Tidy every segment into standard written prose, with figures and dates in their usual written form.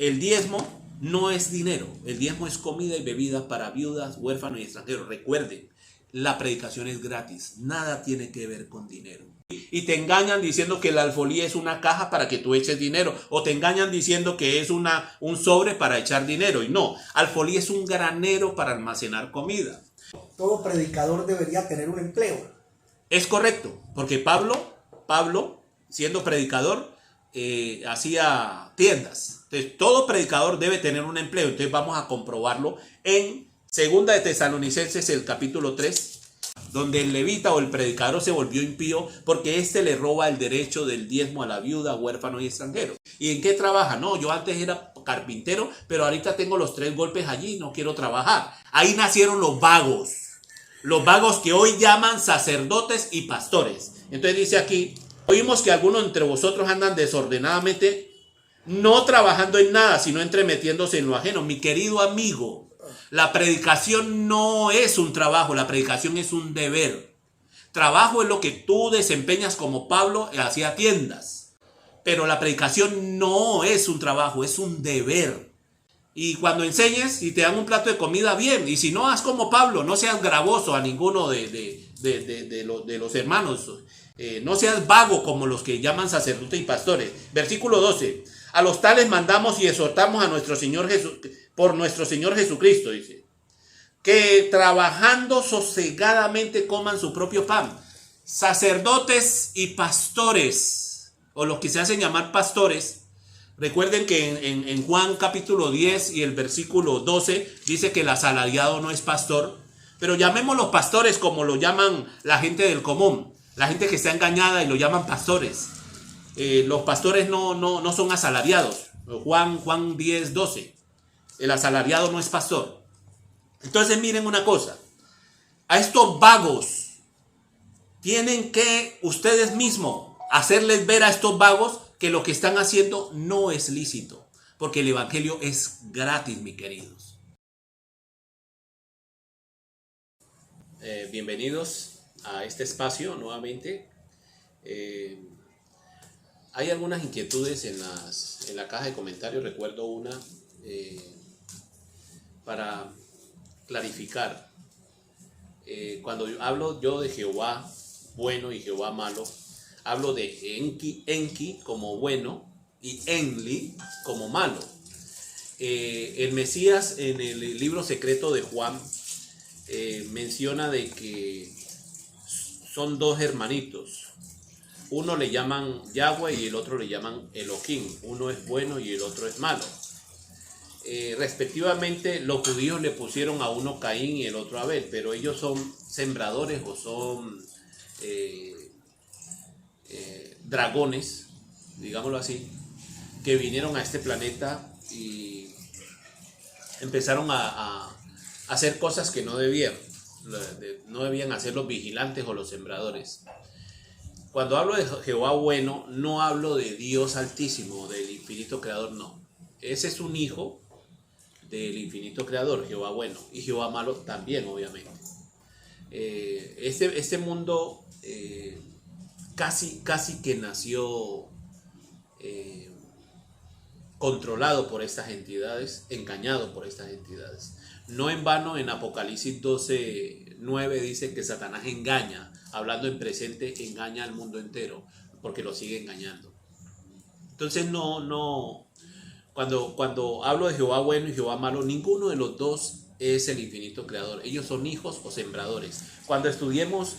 el diezmo no es dinero, el diezmo es comida y bebida para viudas, huérfanos y extranjeros. Recuerden, la predicación es gratis, nada tiene que ver con dinero. Y te engañan diciendo que la alfolía es una caja para que tú eches dinero, o te engañan diciendo que es un sobre para echar dinero, y no, alfolía es un granero para almacenar comida. Todo predicador debería tener un empleo. Es correcto, porque Pablo siendo predicador, hacía tiendas. Entonces, todo predicador debe tener un empleo. Entonces, vamos a comprobarlo en Segunda de Tesalonicenses, el capítulo 3, donde el levita o el predicador se volvió impío porque éste le roba el derecho del diezmo a la viuda, huérfano y extranjero. ¿Y en qué trabaja? No, yo antes era carpintero, pero ahorita tengo los 3 golpes allí y no quiero trabajar. Ahí nacieron los vagos. Los vagos que hoy llaman sacerdotes y pastores. Entonces dice aquí, oímos que algunos entre vosotros andan desordenadamente, no trabajando en nada, sino entremetiéndose en lo ajeno. Mi querido amigo, la predicación no es un trabajo, la predicación es un deber. Trabajo es lo que tú desempeñas, como Pablo hacía tiendas. Pero la predicación no es un trabajo, es un deber. Y cuando enseñes y te dan un plato de comida, bien. Y si no, haz como Pablo, no seas gravoso a ninguno de los hermanos. No seas vago como los que llaman sacerdotes y pastores. Versículo 12. A los tales mandamos y exhortamos a nuestro Señor por nuestro Señor Jesucristo, dice, que trabajando sosegadamente coman su propio pan. Sacerdotes y pastores, o los que se hacen llamar pastores. Recuerden que en Juan capítulo 10 y el versículo 12 dice que el asalariado no es pastor, pero llamémoslos pastores como lo llaman la gente del común, la gente que está engañada y lo llaman pastores. Los pastores no son asalariados. Juan 10, 12. El asalariado no es pastor. Entonces miren una cosa, a estos vagos tienen que ustedes mismos hacerles ver a estos vagos que lo que están haciendo no es lícito, porque el evangelio es gratis, mis queridos. Bienvenidos a este espacio nuevamente. Hay algunas inquietudes en la caja de comentarios. Recuerdo una para clarificar. Cuando hablo yo de Jehová bueno y Jehová malo, hablo de Enki como bueno y Enli como malo. El Mesías en el libro secreto de Juan menciona de que son 2 hermanitos. Uno le llaman Yahweh y el otro le llaman Elohim. Uno es bueno y el otro es malo. Respectivamente, los judíos le pusieron a uno Caín y el otro Abel, pero ellos son sembradores o son dragones, digámoslo así, que vinieron a este planeta y empezaron a hacer cosas que no debían hacer los vigilantes o los sembradores. Cuando hablo de Jehová bueno, no hablo de Dios altísimo, del infinito creador, no. Ese es un hijo del infinito creador, Jehová bueno, y Jehová malo también, obviamente. Este mundo casi que nació controlado por estas entidades, engañado por estas entidades. No en vano en Apocalipsis 12:9 dice que Satanás engaña, hablando en presente, engaña al mundo entero, porque lo sigue engañando. Entonces cuando hablo de Jehová bueno y Jehová malo, ninguno de los dos es el infinito creador. Ellos son hijos o sembradores. Cuando estudiemos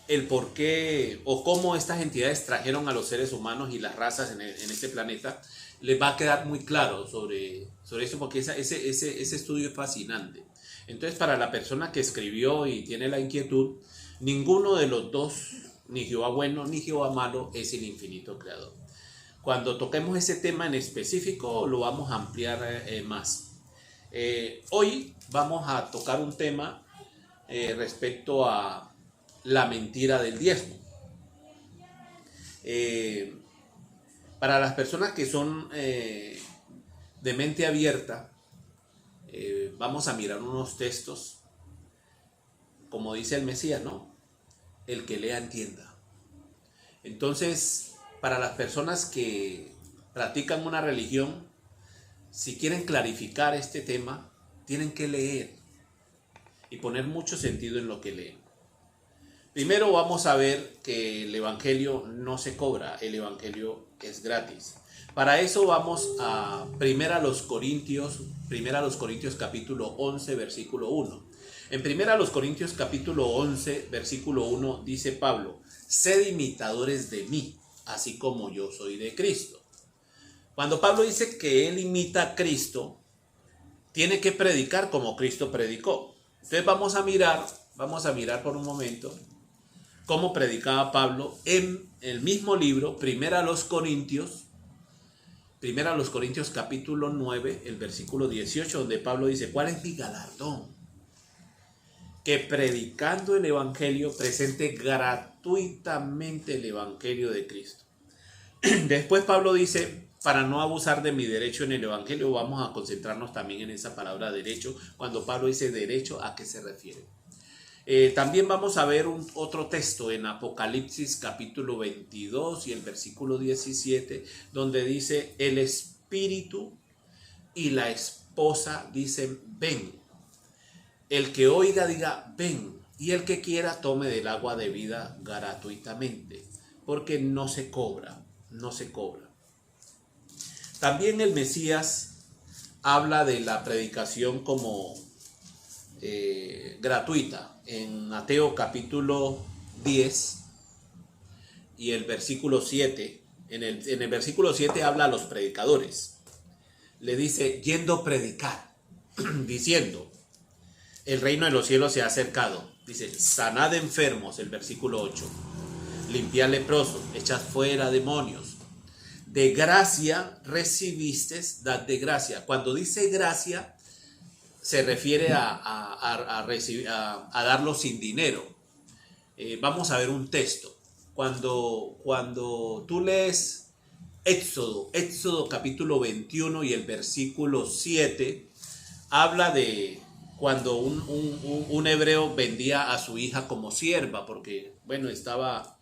el por qué o cómo estas entidades trajeron a los seres humanos y las razas en este planeta, les va a quedar muy claro sobre eso, porque ese estudio es fascinante. Entonces, para la persona que escribió y tiene la inquietud, ninguno de los dos, ni Jehová bueno ni Jehová malo, es el infinito creador. Cuando toquemos ese tema en específico, lo vamos a ampliar más. Hoy vamos a tocar un tema respecto a la mentira del diezmo. Para las personas que son de mente abierta, vamos a mirar unos textos, como dice el Mesías, ¿no? El que lea entienda. Entonces, para las personas que practican una religión, si quieren clarificar este tema, tienen que leer y poner mucho sentido en lo que leen. Primero vamos a ver que el evangelio no se cobra, el evangelio es gratis. Para eso vamos a 1 Corintios capítulo 11, versículo 1. En 1 Corintios capítulo 11, versículo 1 dice Pablo: sed imitadores de mí, así como yo soy de Cristo. Cuando Pablo dice que él imita a Cristo, tiene que predicar como Cristo predicó. Entonces vamos a mirar por un momento cómo predicaba Pablo en el mismo libro, 1 Corintios capítulo 9, el versículo 18, donde Pablo dice: ¿cuál es mi galardón? Que predicando el evangelio presente gratuitamente el evangelio de Cristo. Después Pablo dice: para no abusar de mi derecho en el evangelio, vamos a concentrarnos también en esa palabra derecho. Cuando Pablo dice derecho, ¿a qué se refiere? También vamos a ver otro texto en Apocalipsis capítulo 22 y el versículo 17, donde dice: el espíritu y la esposa dicen ven. El que oiga diga ven, y el que quiera tome del agua de vida gratuitamente, porque no se cobra. También el Mesías habla de la predicación como gratuita. En Mateo capítulo 10 y el versículo 7, en el versículo 7 habla a los predicadores. Le dice: yendo a predicar, diciendo: el reino de los cielos se ha acercado. Dice: sanad enfermos, el versículo 8. Limpiad leprosos, echad fuera demonios. De gracia recibisteis, dad de gracia. Cuando dice gracia, se refiere a darlo sin dinero. Vamos a ver un texto. Cuando tú lees Éxodo capítulo 21 y el versículo 7, habla de cuando un hebreo vendía a su hija como sierva, porque bueno, estaba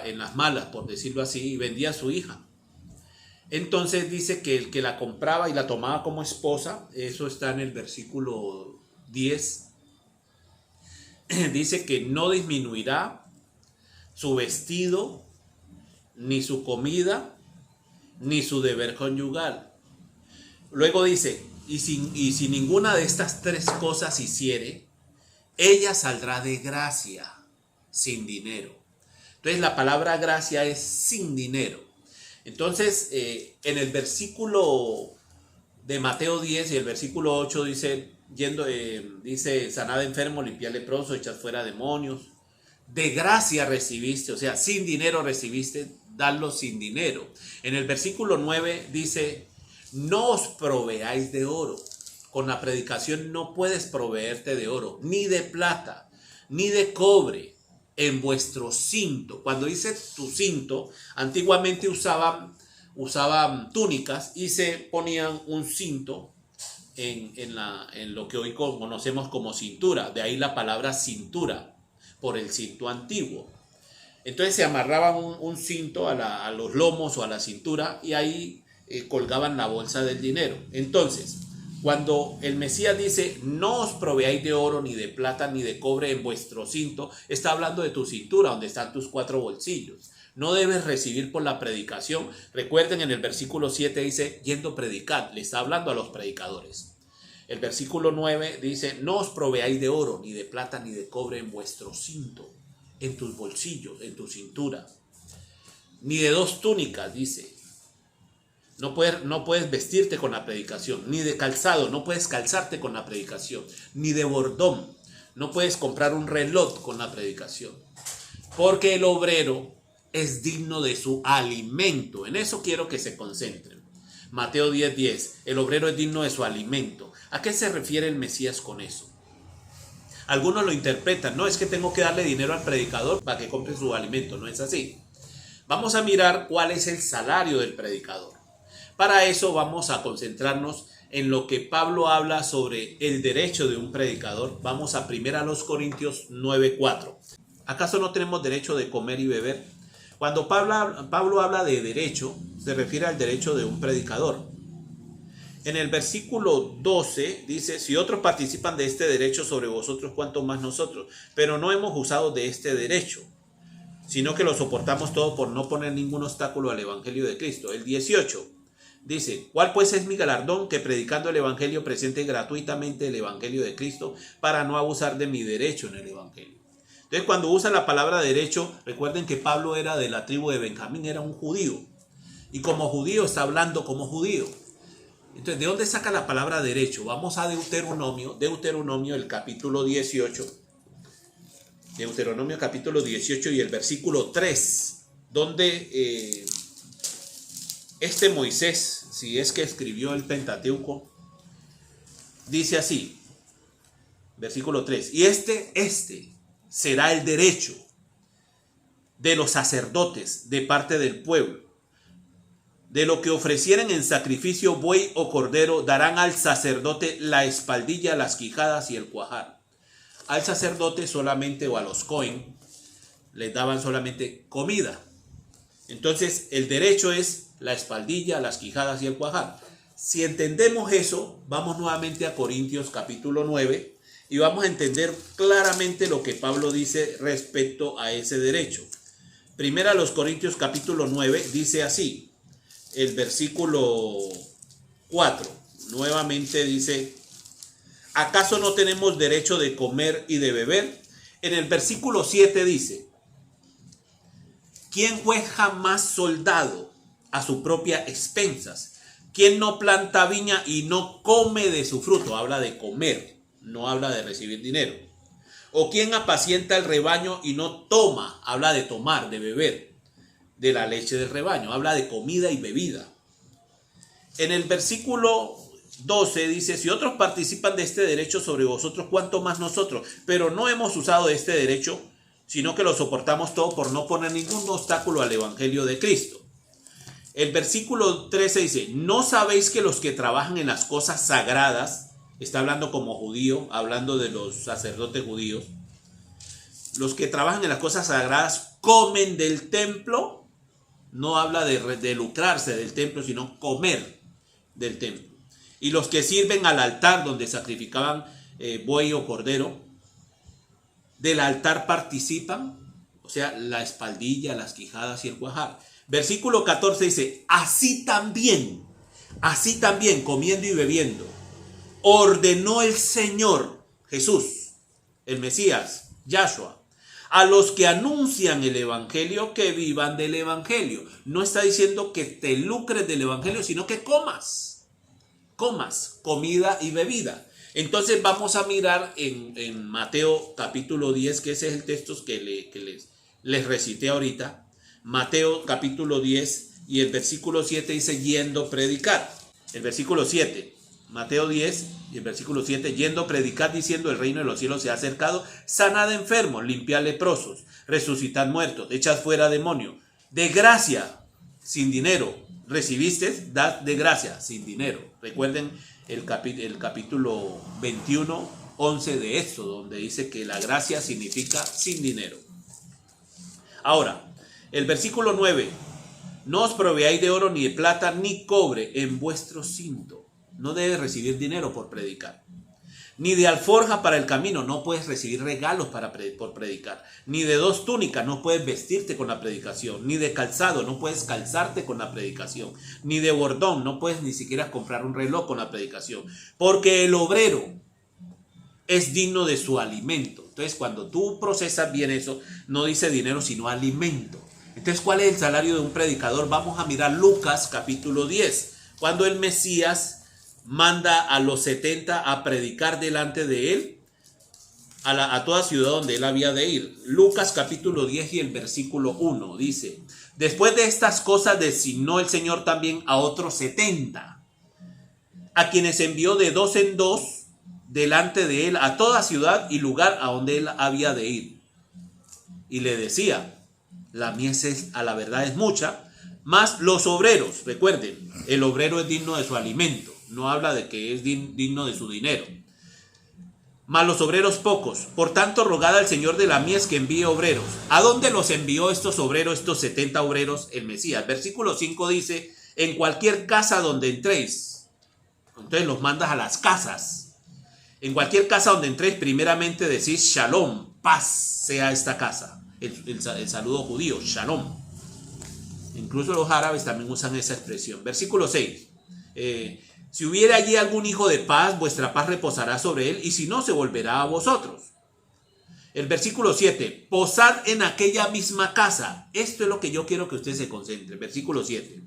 en las malas, por decirlo así, y vendía a su hija. Entonces dice que el que la compraba y la tomaba como esposa, eso está en el versículo 10, dice que no disminuirá su vestido, ni su comida, ni su deber conyugal. Luego dice: y si ninguna de estas tres cosas hiciere, ella saldrá de gracia, sin dinero. Entonces la palabra gracia es sin dinero. Entonces, en el versículo de Mateo 10 y el versículo 8 dice: sanad enfermo, limpiad leproso, echad fuera demonios. De gracia recibiste, o sea, sin dinero recibiste, dadlo sin dinero. En el versículo 9 dice: no os proveáis de oro. Con la predicación no puedes proveerte de oro, ni de plata, ni de cobre en vuestro cinto. Cuando dice tu cinto, antiguamente usaban túnicas y se ponían un cinto en lo que hoy conocemos como cintura. De ahí la palabra cintura, por el cinto antiguo. Entonces se amarraban un cinto a los lomos o a la cintura y ahí colgaban la bolsa del dinero. Entonces, cuando el Mesías dice: no os proveáis de oro, ni de plata, ni de cobre en vuestro cinto, está hablando de tu cintura, donde están tus 4 bolsillos. No debes recibir por la predicación. Recuerden, en el versículo 7 dice: yendo a predicar. Le está hablando a los predicadores. El versículo 9 dice: no os proveáis de oro, ni de plata, ni de cobre en vuestro cinto, en tus bolsillos, en tu cintura. Ni de 2 túnicas, dice. No puedes vestirte con la predicación, ni de calzado, no puedes calzarte con la predicación, ni de bordón, no puedes comprar un reloj con la predicación, porque el obrero es digno de su alimento. En eso quiero que se concentren. Mateo 10:10, el obrero es digno de su alimento. ¿A qué se refiere el Mesías con eso? Algunos lo interpretan: no, es que tengo que darle dinero al predicador para que compre su alimento. No es así. Vamos a mirar cuál es el salario del predicador. Para eso vamos a concentrarnos en lo que Pablo habla sobre el derecho de un predicador. Vamos a 1 Corintios 9:4. ¿Acaso no tenemos derecho de comer y beber? Cuando Pablo habla de derecho, se refiere al derecho de un predicador. En el versículo 12 dice, si otros participan de este derecho sobre vosotros, cuánto más nosotros. Pero no hemos usado de este derecho, sino que lo soportamos todo por no poner ningún obstáculo al evangelio de Cristo. El 18 dice, ¿cuál pues es mi galardón? Que predicando el evangelio presente gratuitamente el evangelio de Cristo para no abusar de mi derecho en el evangelio. Entonces, cuando usa la palabra derecho, recuerden que Pablo era de la tribu de Benjamín, era un judío. Y como judío está hablando como judío. Entonces, ¿de dónde saca la palabra derecho? Vamos a Deuteronomio el capítulo 18. Deuteronomio capítulo 18 y el versículo 3, donde este Moisés, si es que escribió el Pentateuco, dice así, versículo 3, y este será el derecho de los sacerdotes de parte del pueblo. De lo que ofrecieren en sacrificio buey o cordero, darán al sacerdote la espaldilla, las quijadas y el cuajar. Al sacerdote solamente, o a los cohen, les daban solamente comida. Entonces, el derecho es la espaldilla, las quijadas y el cuajar. Si entendemos eso, vamos nuevamente a Corintios capítulo 9 y vamos a entender claramente lo que Pablo dice respecto a ese derecho. Primera a los Corintios capítulo 9 dice así. El versículo 4 nuevamente dice, ¿acaso no tenemos derecho de comer y de beber? En el versículo 7 dice, ¿quién fue jamás soldado a su propia expensas? ¿Quién no planta viña y no come de su fruto? Habla de comer, no habla de recibir dinero. ¿O quién apacienta el rebaño y no toma? Habla de tomar, de beber de la leche del rebaño, habla de comida y bebida. En el versículo 12 dice, si otros participan de este derecho sobre vosotros, cuánto más nosotros. Pero no hemos usado de este derecho, sino que lo soportamos todo por no poner ningún obstáculo al evangelio de Cristo. El versículo 13 dice, ¿no sabéis que los que trabajan en las cosas sagradas, está hablando como judío, hablando de los sacerdotes judíos, los que trabajan en las cosas sagradas comen del templo? No habla de lucrarse del templo, sino comer del templo. Y los que sirven al altar donde sacrificaban buey o cordero, del altar participan, o sea, la espaldilla, las quijadas y el cuajar. Versículo 14 dice, así también, comiendo y bebiendo, ordenó el Señor Jesús, el Mesías, Yahshua, a los que anuncian el evangelio, que vivan del evangelio. No está diciendo que te lucres del evangelio, sino que comas comida y bebida. Entonces vamos a mirar en Mateo capítulo 10, que ese es el texto que les recité ahorita. Mateo capítulo 10 y el versículo 7 dice, yendo predicar. El versículo 7, Mateo 10 y el versículo 7, yendo predicar diciendo, el reino de los cielos se ha acercado, sanad enfermos, limpiad leprosos, resucitad muertos, echad fuera demonios, de gracia, sin dinero, recibiste, dad de gracia, sin dinero. Recuerden el capítulo 21, 11 de Éxodo, donde dice que la gracia significa sin dinero. Ahora, el versículo 9, no os proveáis de oro ni de plata ni cobre en vuestro cinto. No debes recibir dinero por predicar. Ni de alforja para el camino, no puedes recibir regalos por predicar. Ni de 2 túnicas, no puedes vestirte con la predicación. Ni de calzado, no puedes calzarte con la predicación. Ni de bordón, no puedes ni siquiera comprar un reloj con la predicación. Porque el obrero es digno de su alimento. Entonces, cuando tú procesas bien eso, no dice dinero, sino alimento. Entonces, ¿cuál es el salario de un predicador? Vamos a mirar Lucas capítulo 10, cuando el Mesías manda a los 70 a predicar delante de él a toda ciudad donde él había de ir. Lucas capítulo 10 y el versículo 1 dice, después de estas cosas designó el Señor también a otros 70, a quienes envió de 2 en 2 delante de él a toda ciudad y lugar a donde él había de ir. Y le decía, la mies a la verdad es mucha, mas los obreros, recuerden, el obrero es digno de su alimento, no habla de que es digno de su dinero. Mas los obreros pocos, por tanto rogad al Señor de la mies que envíe obreros. ¿A dónde los envió estos obreros, estos 70 obreros, el Mesías? Versículo 5 dice, en cualquier casa donde entréis. Entonces los mandas a las casas. En cualquier casa donde entres, primeramente decís shalom, paz sea esta casa. El saludo judío, shalom. Incluso los árabes también usan esa expresión. Versículo 6. Si hubiera allí algún hijo de paz, vuestra paz reposará sobre él, y si no, se volverá a vosotros. El versículo 7. Posad en aquella misma casa. Esto es lo que yo quiero que usted se concentre. Versículo 7.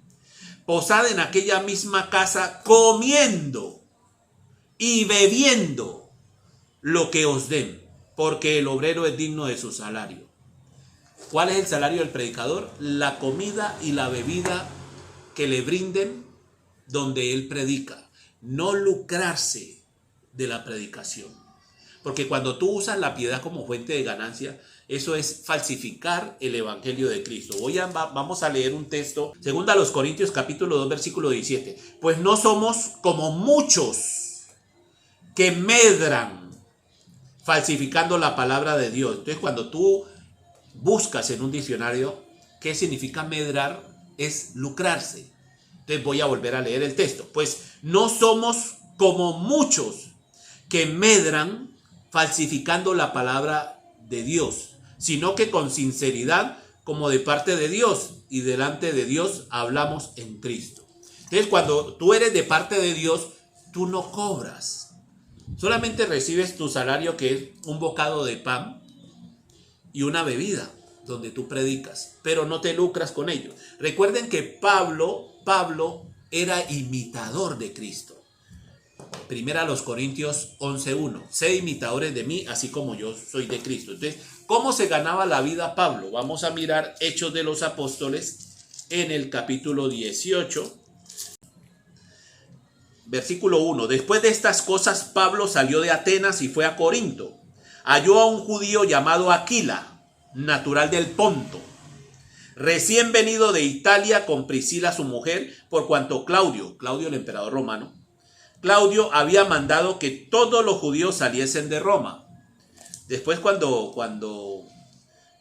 Posad en aquella misma casa comiendo y bebiendo lo que os den, porque el obrero es digno de su salario. ¿Cuál es el salario del predicador? La comida y la bebida que le brinden donde él predica. No lucrarse de la predicación. Porque cuando tú usas la piedad como fuente de ganancia, eso es falsificar el evangelio de Cristo. Vamos a leer un texto, 2 Corintios capítulo 2, versículo 17. Pues no somos como muchos que medran falsificando la palabra de Dios. Entonces, cuando tú buscas en un diccionario qué significa medrar, es lucrarse. Entonces voy a volver a leer el texto. Pues no somos como muchos que medran falsificando la palabra de Dios, sino que con sinceridad, como de parte de Dios y delante de Dios, hablamos en Cristo. Entonces, cuando tú eres de parte de Dios, tú no cobras. Solamente recibes tu salario, que es un bocado de pan y una bebida donde tú predicas, pero no te lucras con ello. Recuerden que Pablo era imitador de Cristo. Primera a los Corintios 11:1. Sed imitadores de mí, así como yo soy de Cristo. Entonces, ¿cómo se ganaba la vida Pablo? Vamos a mirar Hechos de los Apóstoles en el capítulo 18, versículo 1. Después de estas cosas, Pablo salió de Atenas y fue a Corinto. Halló a un judío llamado Aquila, natural del Ponto, recién venido de Italia con Priscila su mujer, por cuanto Claudio el emperador romano, Claudio había mandado que todos los judíos saliesen de Roma. Después, cuando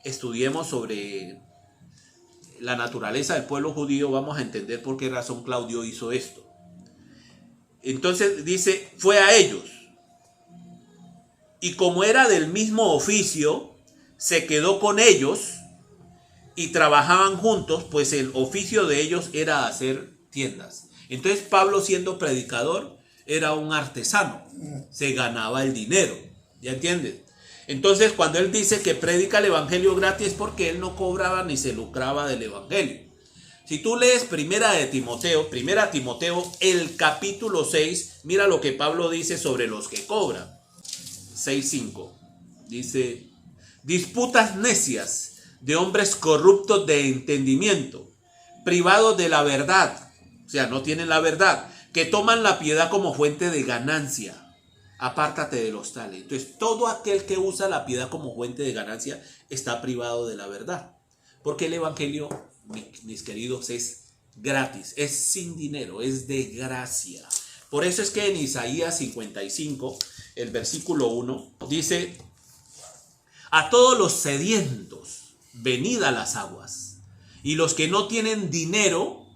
estudiemos sobre la naturaleza del pueblo judío, vamos a entender por qué razón Claudio hizo esto. Entonces dice, fue a ellos. Y como era del mismo oficio, se quedó con ellos y trabajaban juntos, pues el oficio de ellos era hacer tiendas. Entonces Pablo, siendo predicador, era un artesano, se ganaba el dinero, ¿ya entiendes? Entonces, cuando él dice que predica el evangelio gratis, es porque él no cobraba ni se lucraba del evangelio. Si tú lees primera Timoteo, el capítulo 6, mira lo que Pablo dice sobre los que cobran. 6:5, dice: disputas necias de hombres corruptos de entendimiento, privados de la verdad, o sea, no tienen la verdad, que toman la piedad como fuente de ganancia. Apártate de los tales. Entonces, todo aquel que usa la piedad como fuente de ganancia está privado de la verdad. Porque el evangelio, mis queridos, es gratis, es sin dinero, es de gracia. Por eso es que en Isaías 55, el versículo 1, dice: a todos los sedientos, venid a las aguas, y los que no tienen dinero,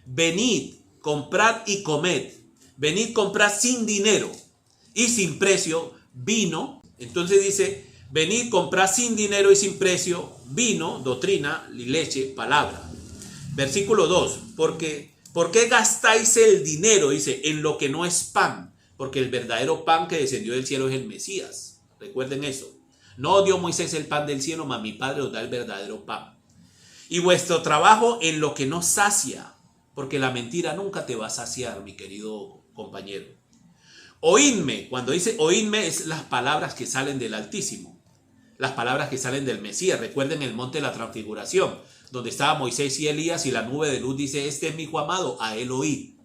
venid, comprad y comed. Venid, comprad sin dinero y sin precio vino. Entonces dice: venid, comprad sin dinero y sin precio vino, doctrina y leche, palabra. Versículo 2. ¿Por qué gastáis el dinero? Dice, en lo que no es pan, porque el verdadero pan que descendió del cielo es el Mesías. Recuerden eso. No dio Moisés el pan del cielo, mas mi Padre os da el verdadero pan. Y vuestro trabajo en lo que no sacia, porque la mentira nunca te va a saciar, mi querido compañero. Oídme. Cuando dice oídme, es las palabras que salen del Altísimo, las palabras que salen del Mesías. Recuerden el monte de la transfiguración, donde estaba Moisés y Elías, y la nube de luz dice: este es mi hijo amado, a él oíd.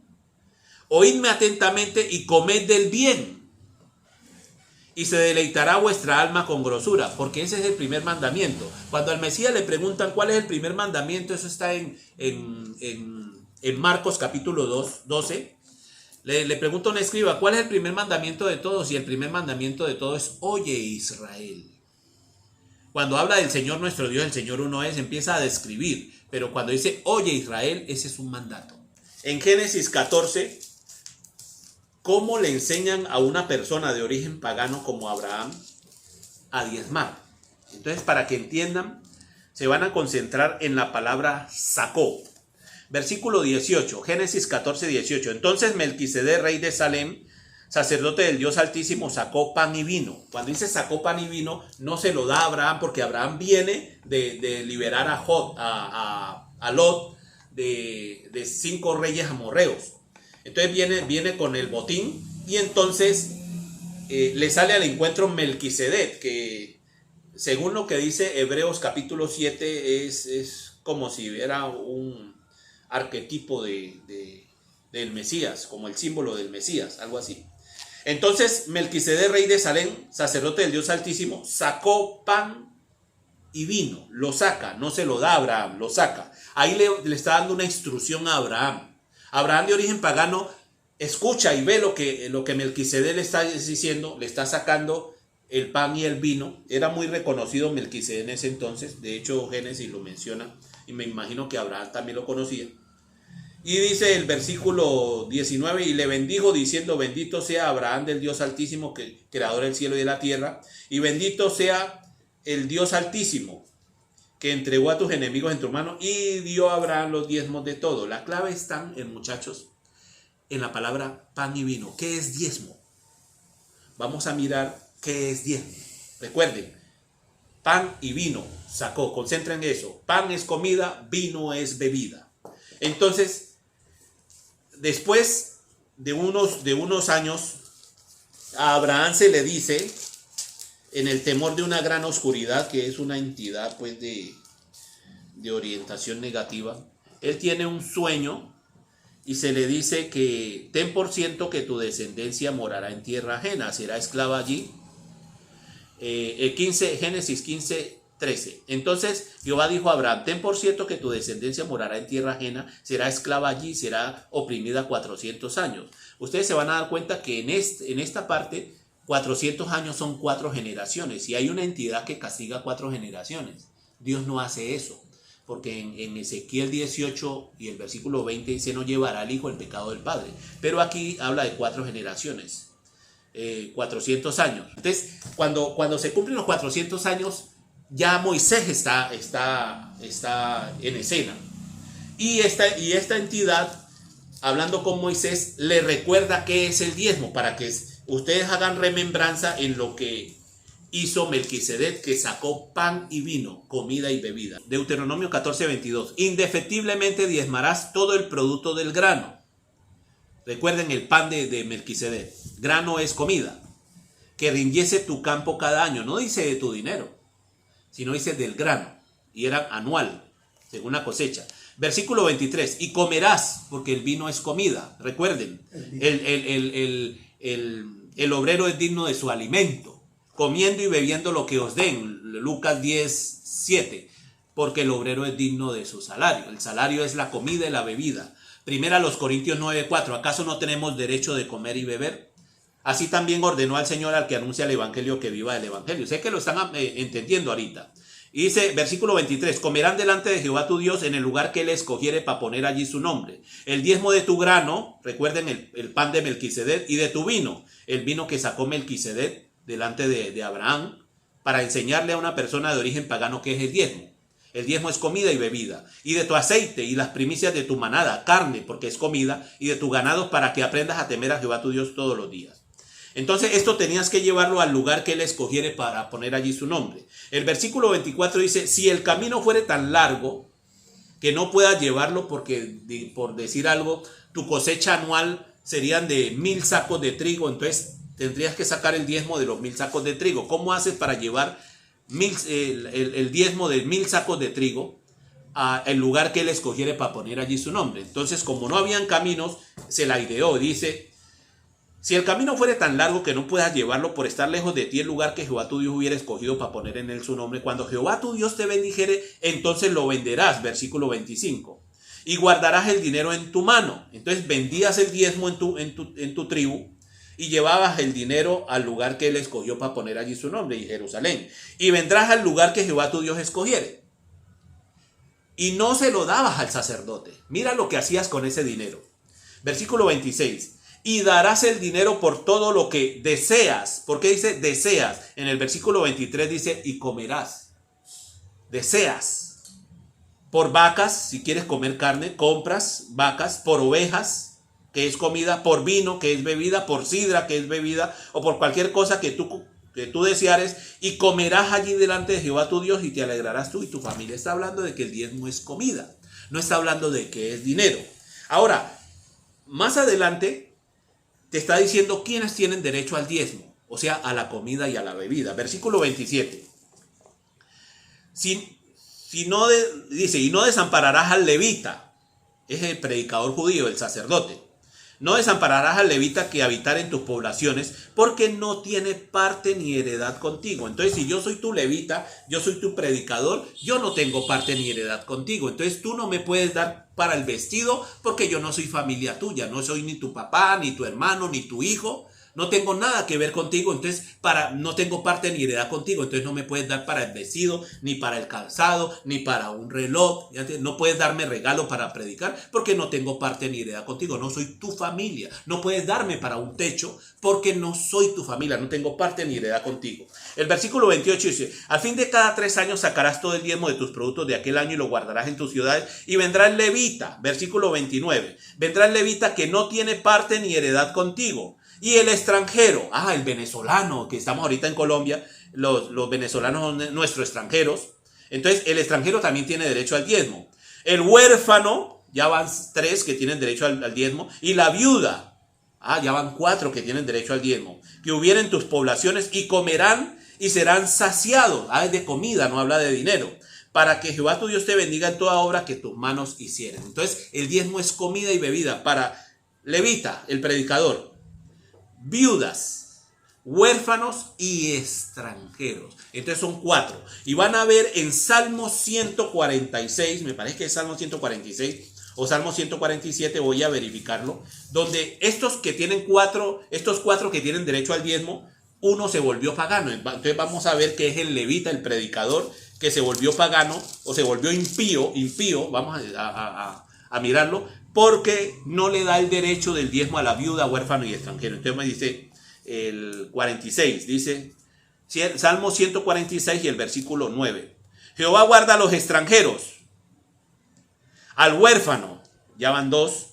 Oídme atentamente y comed del bien, y se deleitará vuestra alma con grosura, porque ese es el primer mandamiento. Cuando al Mesías le preguntan cuál es el primer mandamiento, eso está en Marcos capítulo 12. Le pregunta a un escriba: ¿cuál es el primer mandamiento de todos? Y el primer mandamiento de todos es: oye, Israel. Cuando habla del Señor nuestro Dios, el Señor uno es, empieza a describir. Pero cuando dice oye, Israel, ese es un mandato. En Génesis 14, ¿cómo le enseñan a una persona de origen pagano como Abraham a diezmar? Entonces, para que entiendan, se van a concentrar en la palabra sacó. Versículo 18, Génesis 14, 18. Entonces Melquisedec, rey de Salem, sacerdote del Dios Altísimo, sacó pan y vino. Cuando dice sacó pan y vino, no se lo da a Abraham, porque Abraham viene de liberar a Lot de 5 reyes amorreos. Entonces viene con el botín, y entonces le sale al encuentro Melquisedec, que según lo que dice Hebreos capítulo 7, es como si era un arquetipo del Mesías, como el símbolo del Mesías, algo así. Entonces Melquisedec, rey de Salem, sacerdote del Dios Altísimo, sacó pan y vino. Lo saca, no se lo da a Abraham, lo saca. Ahí le está dando una instrucción a Abraham. Abraham, de origen pagano, escucha y ve lo que Melquisedec le está diciendo, le está sacando el pan y el vino. Era muy reconocido Melquisedec en ese entonces. De hecho, Génesis lo menciona, y me imagino que Abraham también lo conocía. Y dice el versículo 19, y le bendijo diciendo, bendito sea Abraham del Dios Altísimo, creador del cielo y de la tierra, y bendito sea el Dios Altísimo, que entregó a tus enemigos en tu mano, y dio a Abraham los diezmos de todo. La clave está, muchachos, en la palabra pan y vino. ¿Qué es diezmo? Vamos a mirar qué es diezmo. Recuerden, pan y vino sacó, concentren en eso. Pan es comida, vino es bebida. Entonces, después de unos años, a Abraham se le dice, en el temor de una gran oscuridad, que es una entidad pues de orientación negativa, él tiene un sueño y se le dice que ten por ciento que tu descendencia morará en tierra ajena, será esclava allí. Génesis 15, 13. Entonces Jehová dijo a Abraham, ten por cierto que tu descendencia morará en tierra ajena, será esclava allí, será oprimida 400 años. Ustedes se van a dar cuenta que en esta parte 400 años son 4 generaciones, y hay una entidad que castiga 4 generaciones. Dios no hace eso, porque en Ezequiel 18 y el versículo 20 dice, no llevará al hijo el pecado del padre, pero aquí habla de 4 generaciones, 400 años. Entonces, cuando se cumplen los 400 años, ya Moisés está en escena, y esta entidad, hablando con Moisés, le recuerda qué es el diezmo, para que ustedes hagan remembranza en lo que hizo Melquisedec, que sacó pan y vino, comida y bebida. Deuteronomio 14, 22. Indefectiblemente diezmarás todo el producto del grano. Recuerden el pan de Melquisedec. Grano es comida. Que rindiese tu campo cada año. No dice de tu dinero, sino dice del grano. Y era anual, según la cosecha. Versículo 23. Y comerás, porque el vino es comida. Recuerden, el obrero es digno de su alimento, comiendo y bebiendo lo que os den. Lucas 10, 7. Porque el obrero es digno de su salario. El salario es la comida y la bebida. Primera los Corintios 9, 4. ¿Acaso no tenemos derecho de comer y beber? Así también ordenó al Señor al que anuncia el evangelio que viva el evangelio. Sé que lo están entendiendo ahorita. Y dice, versículo 23, comerán delante de Jehová tu Dios en el lugar que él escogiere para poner allí su nombre. El diezmo de tu grano, recuerden el pan de Melquisedec, y de tu vino, el vino que sacó Melquisedec delante de Abraham, para enseñarle a una persona de origen pagano qué es el diezmo. El diezmo es comida y bebida. Y de tu aceite y las primicias de tu manada, carne, porque es comida, y de tu ganado, para que aprendas a temer a Jehová tu Dios todos los días. Entonces esto tenías que llevarlo al lugar que él escogiere para poner allí su nombre. El versículo 24 dice, si el camino fuere tan largo que no puedas llevarlo, porque por decir algo, tu cosecha anual serían de 1000 sacos de trigo, entonces tendrías que sacar el diezmo de los 1000 sacos de trigo. ¿Cómo haces para llevar el diezmo de 1000 sacos de trigo al lugar que él escogiere para poner allí su nombre? Entonces, como no habían caminos, se la ideó, dice, si el camino fuere tan largo que no puedas llevarlo por estar lejos de ti el lugar que Jehová tu Dios hubiera escogido para poner en él su nombre, cuando Jehová tu Dios te bendijere, entonces lo venderás, versículo 25, y guardarás el dinero en tu mano. Entonces vendías el diezmo en tu tribu y llevabas el dinero al lugar que él escogió para poner allí su nombre, y Jerusalén, y vendrás al lugar que Jehová tu Dios escogiere. Y no se lo dabas al sacerdote. Mira lo que hacías con ese dinero. Versículo 26. y darás el dinero por todo lo que deseas. ¿Por qué dice deseas? En el versículo 23 dice y comerás. Deseas. Por vacas, si quieres comer carne, compras vacas. Por ovejas, que es comida. Por vino, que es bebida. Por sidra, que es bebida. O por cualquier cosa que tú deseares. Y comerás allí delante de Jehová tu Dios y te alegrarás tú y tu familia. Está hablando de que el diezmo es comida. No está hablando de que es dinero. Ahora, más adelante te está diciendo quiénes tienen derecho al diezmo, o sea, a la comida y a la bebida. Versículo 27. Dice, y no desampararás al levita, es el predicador judío, el sacerdote. No desampararás al levita que habitar en tus poblaciones, porque no tiene parte ni heredad contigo. Entonces, si yo soy tu levita, yo soy tu predicador, yo no tengo parte ni heredad contigo. Entonces, tú no me puedes dar para el vestido, porque yo no soy familia tuya. No soy ni tu papá, ni tu hermano, ni tu hijo. No tengo nada que ver contigo, entonces no tengo parte ni heredad contigo, entonces no me puedes dar para el vestido, ni para el calzado, ni para un reloj. No puedes darme regalo para predicar porque no tengo parte ni heredad contigo, no soy tu familia. No puedes darme para un techo porque no soy tu familia, no tengo parte ni heredad contigo. El versículo 28 dice, al fin de cada 3 años sacarás todo el diezmo de tus productos de aquel año y lo guardarás en tus ciudades, y vendrá el levita, versículo 29, vendrá el levita que no tiene parte ni heredad contigo. Y el extranjero, el venezolano, que estamos ahorita en Colombia, los venezolanos son nuestros extranjeros. Entonces el extranjero también tiene derecho al diezmo. El huérfano, ya van 3 que tienen derecho al diezmo. Y la viuda, ya van 4 que tienen derecho al diezmo. Que hubiera en tus poblaciones y comerán y serán saciados. Es de comida, no habla de dinero. Para que Jehová tu Dios te bendiga en toda obra que tus manos hicieren. Entonces el diezmo es comida y bebida para levita, el predicador, viudas, huérfanos y extranjeros. Entonces son 4. Y van a ver en Salmo 146, me parece que es Salmo 146 o Salmo 147, voy a verificarlo, donde estos 4 que tienen derecho al diezmo, uno se volvió pagano. Entonces vamos a ver que es el levita, el predicador, que se volvió pagano o se volvió impío, vamos a mirarlo, porque no le da el derecho del diezmo a la viuda, huérfano y extranjero. Entonces me dice el 46, dice Salmo 146 y el versículo 9. Jehová guarda a los extranjeros, al huérfano, ya van 2,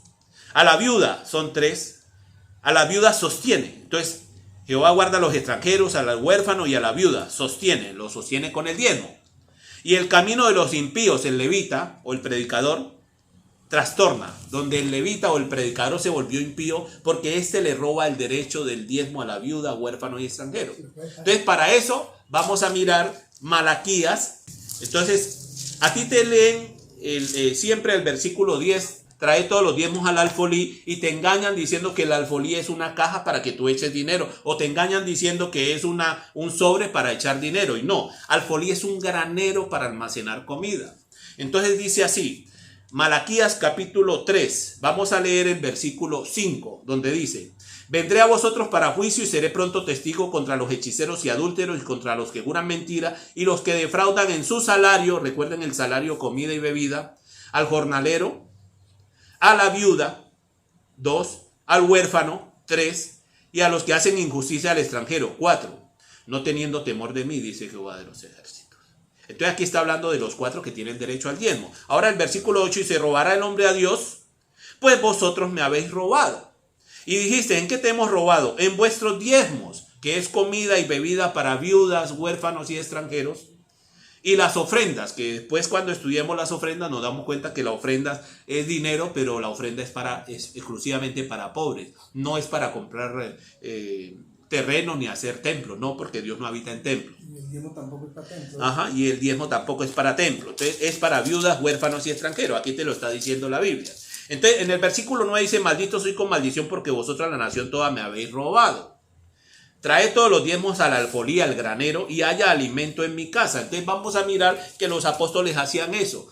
a la viuda, son 3, a la viuda sostiene. Entonces Jehová guarda a los extranjeros, al huérfano y a la viuda, lo sostiene con el diezmo. Y el camino de los impíos, el levita o el predicador, trastorna, donde el levita o el predicador se volvió impío porque éste le roba el derecho del diezmo a la viuda, huérfano y extranjero. Entonces, para eso vamos a mirar Malaquías. Entonces, a ti te leen siempre el versículo 10, trae todos los diezmos al alfolí, y te engañan diciendo que el alfolí es una caja para que tú eches dinero, o te engañan diciendo que es un sobre para echar dinero, y no, alfolí es un granero para almacenar comida. Entonces dice así, Malaquías capítulo 3, vamos a leer el versículo 5, donde dice, vendré a vosotros para juicio y seré pronto testigo contra los hechiceros y adúlteros y contra los que juran mentira y los que defraudan en su salario, recuerden el salario, comida y bebida, al jornalero, a la viuda, 2, al huérfano, 3, y a los que hacen injusticia al extranjero, 4, no teniendo temor de mí, dice Jehová de los ejércitos. Entonces aquí está hablando de los 4 que tienen derecho al diezmo. Ahora el versículo 8 dice, ¿robará el hombre a Dios? Pues vosotros me habéis robado. Y dijiste, ¿en qué te hemos robado? En vuestros diezmos, que es comida y bebida para viudas, huérfanos y extranjeros. Y las ofrendas, que después cuando estudiemos las ofrendas nos damos cuenta que la ofrenda es dinero, pero la ofrenda es exclusivamente para pobres. No es para comprar terreno ni hacer templo, no, porque Dios no habita en templo. Y el diezmo tampoco es para templo. Y el diezmo tampoco es para templo. Entonces es para viudas, huérfanos y extranjeros. Aquí te lo está diciendo la Biblia. Entonces en el versículo 9 dice, maldito soy con maldición porque vosotros la nación toda me habéis robado. Trae todos los diezmos al alfolí, al granero, y haya alimento en mi casa. Entonces vamos a mirar que los apóstoles hacían eso.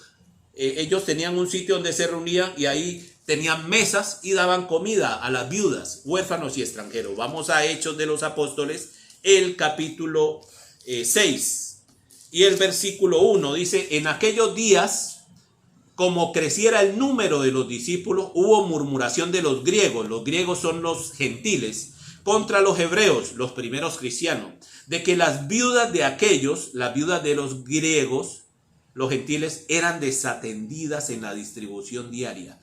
Ellos tenían un sitio donde se reunían y ahí tenían mesas y daban comida a las viudas, huérfanos y extranjeros. Vamos a Hechos de los Apóstoles, el capítulo 6 y el versículo 1. Dice, en aquellos días como creciera el número de los discípulos, hubo murmuración de los griegos. Los griegos son los gentiles, contra los hebreos, los primeros cristianos, de que las viudas de aquellos, las viudas de los griegos, los gentiles, eran desatendidas en la distribución diaria.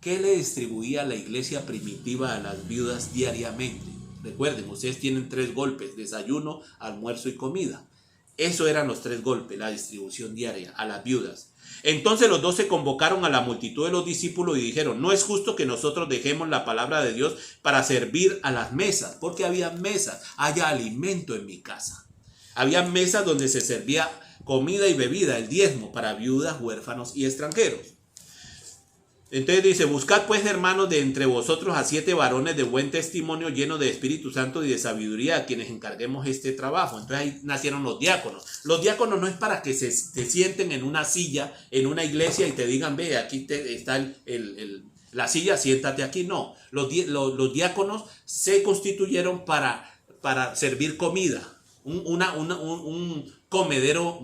¿Qué le distribuía la iglesia primitiva a las viudas diariamente? Recuerden, ustedes tienen 3 golpes: desayuno, almuerzo y comida. Eso eran los 3 golpes, la distribución diaria a las viudas. Entonces los 12 convocaron a la multitud de los discípulos y dijeron: no es justo que nosotros dejemos la palabra de Dios para servir a las mesas, porque había mesas, haya alimento en mi casa. Había mesas donde se servía comida y bebida, el diezmo, para viudas, huérfanos y extranjeros. Entonces dice: buscad pues, hermanos, de entre vosotros a 7 varones de buen testimonio, llenos de Espíritu Santo y de sabiduría, a quienes encarguemos este trabajo. Entonces ahí nacieron los diáconos. Los diáconos no es para que te sienten en una silla, en una iglesia, y te digan: ve, aquí está la silla, siéntate aquí. No, los diáconos se constituyeron para servir comida, un comedero,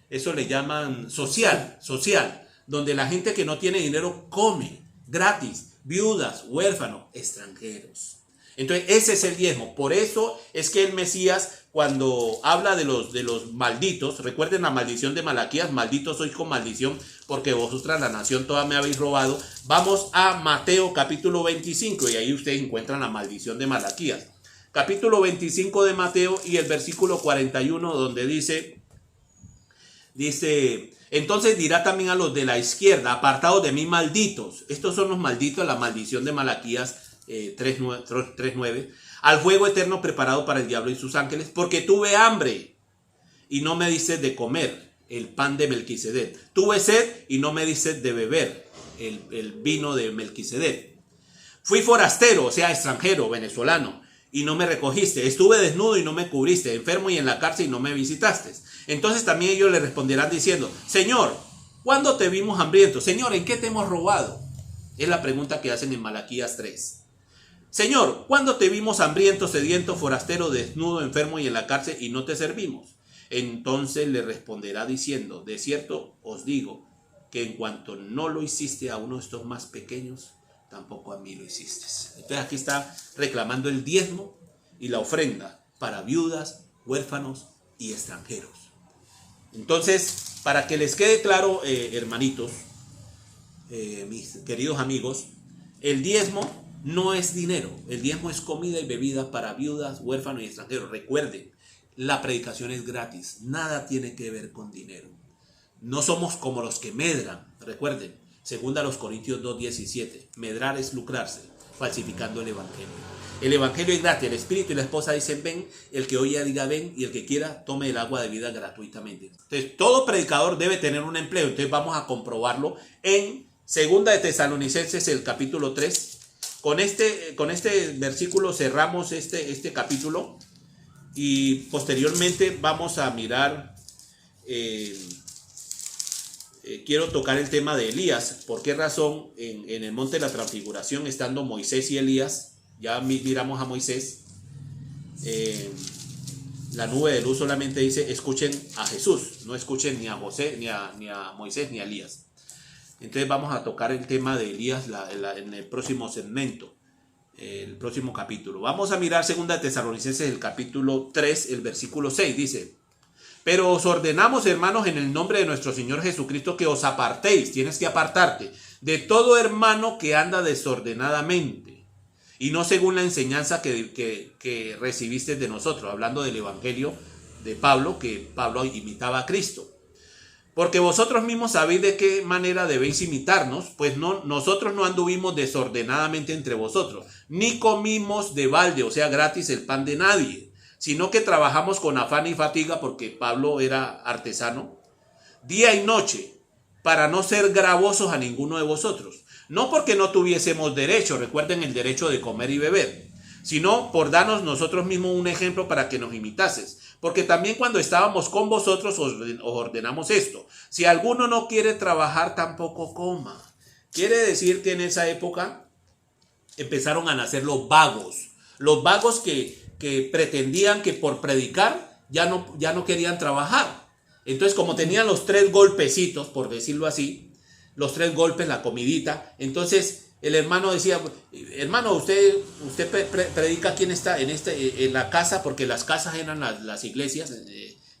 eso le llaman social, donde la gente que no tiene dinero come gratis, viudas, huérfanos, extranjeros. Entonces ese es el diezmo. Por eso es que el Mesías, cuando habla de los malditos, recuerden la maldición de Malaquías: malditos sois con maldición, porque vosotras la nación toda me habéis robado. Vamos a Mateo capítulo 25 y ahí ustedes encuentran la maldición de Malaquías. Capítulo 25 de Mateo y el versículo 41, donde dice: entonces dirá también a los de la izquierda: apartados de mí, malditos. Estos son los malditos, la maldición de Malaquías 3:9. Al fuego eterno preparado para el diablo y sus ángeles, porque tuve hambre y no me diste de comer el pan de Melquisedec. Tuve sed y no me diste de beber el vino de Melquisedec. Fui forastero, o sea, extranjero, venezolano, y no me recogiste. Estuve desnudo y no me cubriste, enfermo y en la cárcel y no me visitaste. Entonces también ellos le responderán diciendo: Señor, ¿cuándo te vimos hambriento? Señor, ¿en qué te hemos robado? Es la pregunta que hacen en Malaquías 3. Señor, ¿cuándo te vimos hambriento, sediento, forastero, desnudo, enfermo y en la cárcel y no te servimos? Entonces le responderá diciendo: de cierto os digo que en cuanto no lo hiciste a uno de estos más pequeños, tampoco a mí lo hiciste. Entonces aquí está reclamando el diezmo y la ofrenda para viudas, huérfanos y extranjeros. Entonces, para que les quede claro, hermanitos, mis queridos amigos, el diezmo no es dinero. El diezmo es comida y bebida para viudas, huérfanos y extranjeros. Recuerden, la predicación es gratis. Nada tiene que ver con dinero. No somos como los que medran. Recuerden, 2 Corintios 2:17. Medrar es lucrarse, falsificando el evangelio. El evangelio es gratis. El espíritu y la esposa dicen: ven. El que oye diga: ven. Y el que quiera tome el agua de vida gratuitamente. Entonces todo predicador debe tener un empleo. Entonces vamos a comprobarlo en 2 de Tesalonicenses, el capítulo 3. Con este versículo cerramos este capítulo, y posteriormente vamos a mirar, quiero tocar el tema de Elías. ¿Por qué razón en el monte de la transfiguración, estando Moisés y Elías, ya miramos a Moisés, la nube de luz solamente dice: escuchen a Jesús, no escuchen ni a José, ni a Moisés, ni a Elías? Entonces vamos a tocar el tema de Elías en el próximo segmento, el próximo capítulo. Vamos a mirar 2 de Tesalonicenses, el capítulo 3, el versículo 6, dice: pero os ordenamos, hermanos, en el nombre de nuestro Señor Jesucristo, que os apartéis, tienes que apartarte, de todo hermano que anda desordenadamente, y no según la enseñanza que recibiste de nosotros. Hablando del evangelio de Pablo, que Pablo imitaba a Cristo. Porque vosotros mismos sabéis de qué manera debéis imitarnos, pues nosotros no anduvimos desordenadamente entre vosotros, ni comimos de balde, o sea, gratis, el pan de nadie, sino que trabajamos con afán y fatiga, porque Pablo era artesano, día y noche, para no ser gravosos a ninguno de vosotros. No porque no tuviésemos derecho, recuerden el derecho de comer y beber, sino por darnos nosotros mismos un ejemplo para que nos imitases. Porque también cuando estábamos con vosotros os ordenamos esto: si alguno no quiere trabajar, tampoco coma. Quiere decir que en esa época empezaron a nacer los vagos que pretendían que por predicar ya no querían trabajar. Entonces, como tenían los 3 golpecitos, por decirlo así, los 3 golpes, la comidita. Entonces el hermano decía, hermano, usted predica aquí en la casa, porque las casas eran las iglesias,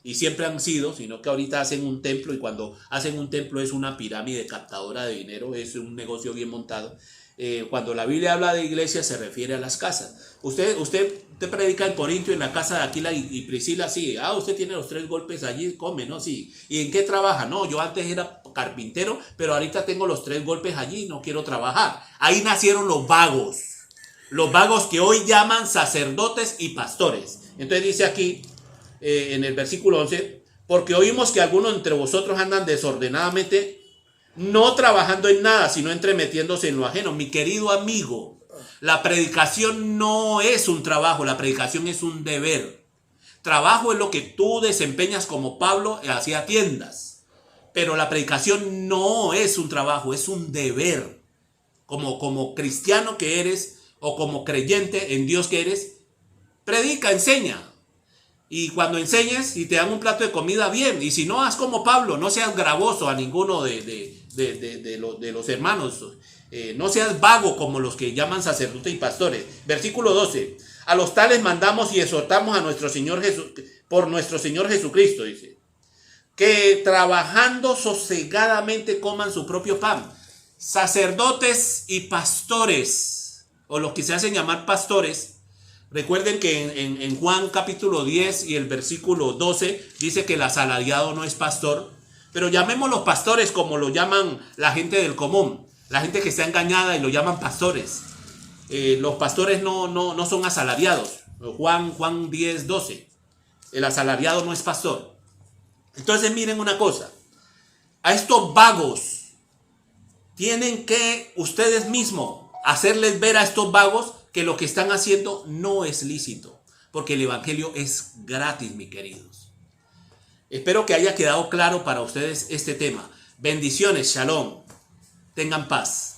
y siempre han sido, sino que ahorita hacen un templo, y cuando hacen un templo es una pirámide captadora de dinero, es un negocio bien montado. Cuando la Biblia habla de iglesia se refiere a las casas. Usted predica en Corinto, en la casa de Aquila y Priscila, sí. Usted tiene los 3 golpes allí, come, ¿no? Sí. ¿Y en qué trabaja? No, yo antes era carpintero, pero ahorita tengo los 3 golpes allí, no quiero trabajar. Ahí nacieron los vagos que hoy llaman sacerdotes y pastores. Entonces dice aquí, en el versículo 11, porque oímos que algunos entre vosotros andan desordenadamente, no trabajando en nada, sino entremetiéndose en lo ajeno. Mi querido amigo, la predicación no es un trabajo, la predicación es un deber. Trabajo es lo que tú desempeñas, como Pablo hacía tiendas. Pero la predicación no es un trabajo, es un deber. Como cristiano que eres, o como creyente en Dios que eres, predica, enseña. Y cuando enseñes y te dan un plato de comida, bien. Y si no, haz como Pablo, no seas gravoso a ninguno de los hermanos. No seas vago como los que llaman sacerdotes y pastores. Versículo 12. A los tales mandamos y exhortamos a nuestro Señor por nuestro Señor Jesucristo, dice, que trabajando sosegadamente coman su propio pan. Sacerdotes y pastores, o los que se hacen llamar pastores. Recuerden que en Juan capítulo 10 y el versículo 12 dice que el asalariado no es pastor, pero llamémoslos pastores como lo llaman la gente del común, la gente que está engañada, y lo llaman pastores. Los pastores no son asalariados. Juan 10, 12. El asalariado no es pastor. Entonces miren una cosa, a estos vagos tienen que ustedes mismos hacerles ver a estos vagos que lo que están haciendo no es lícito, porque el evangelio es gratis, mis queridos. Espero que haya quedado claro para ustedes este tema. Bendiciones, shalom. Tengan paz.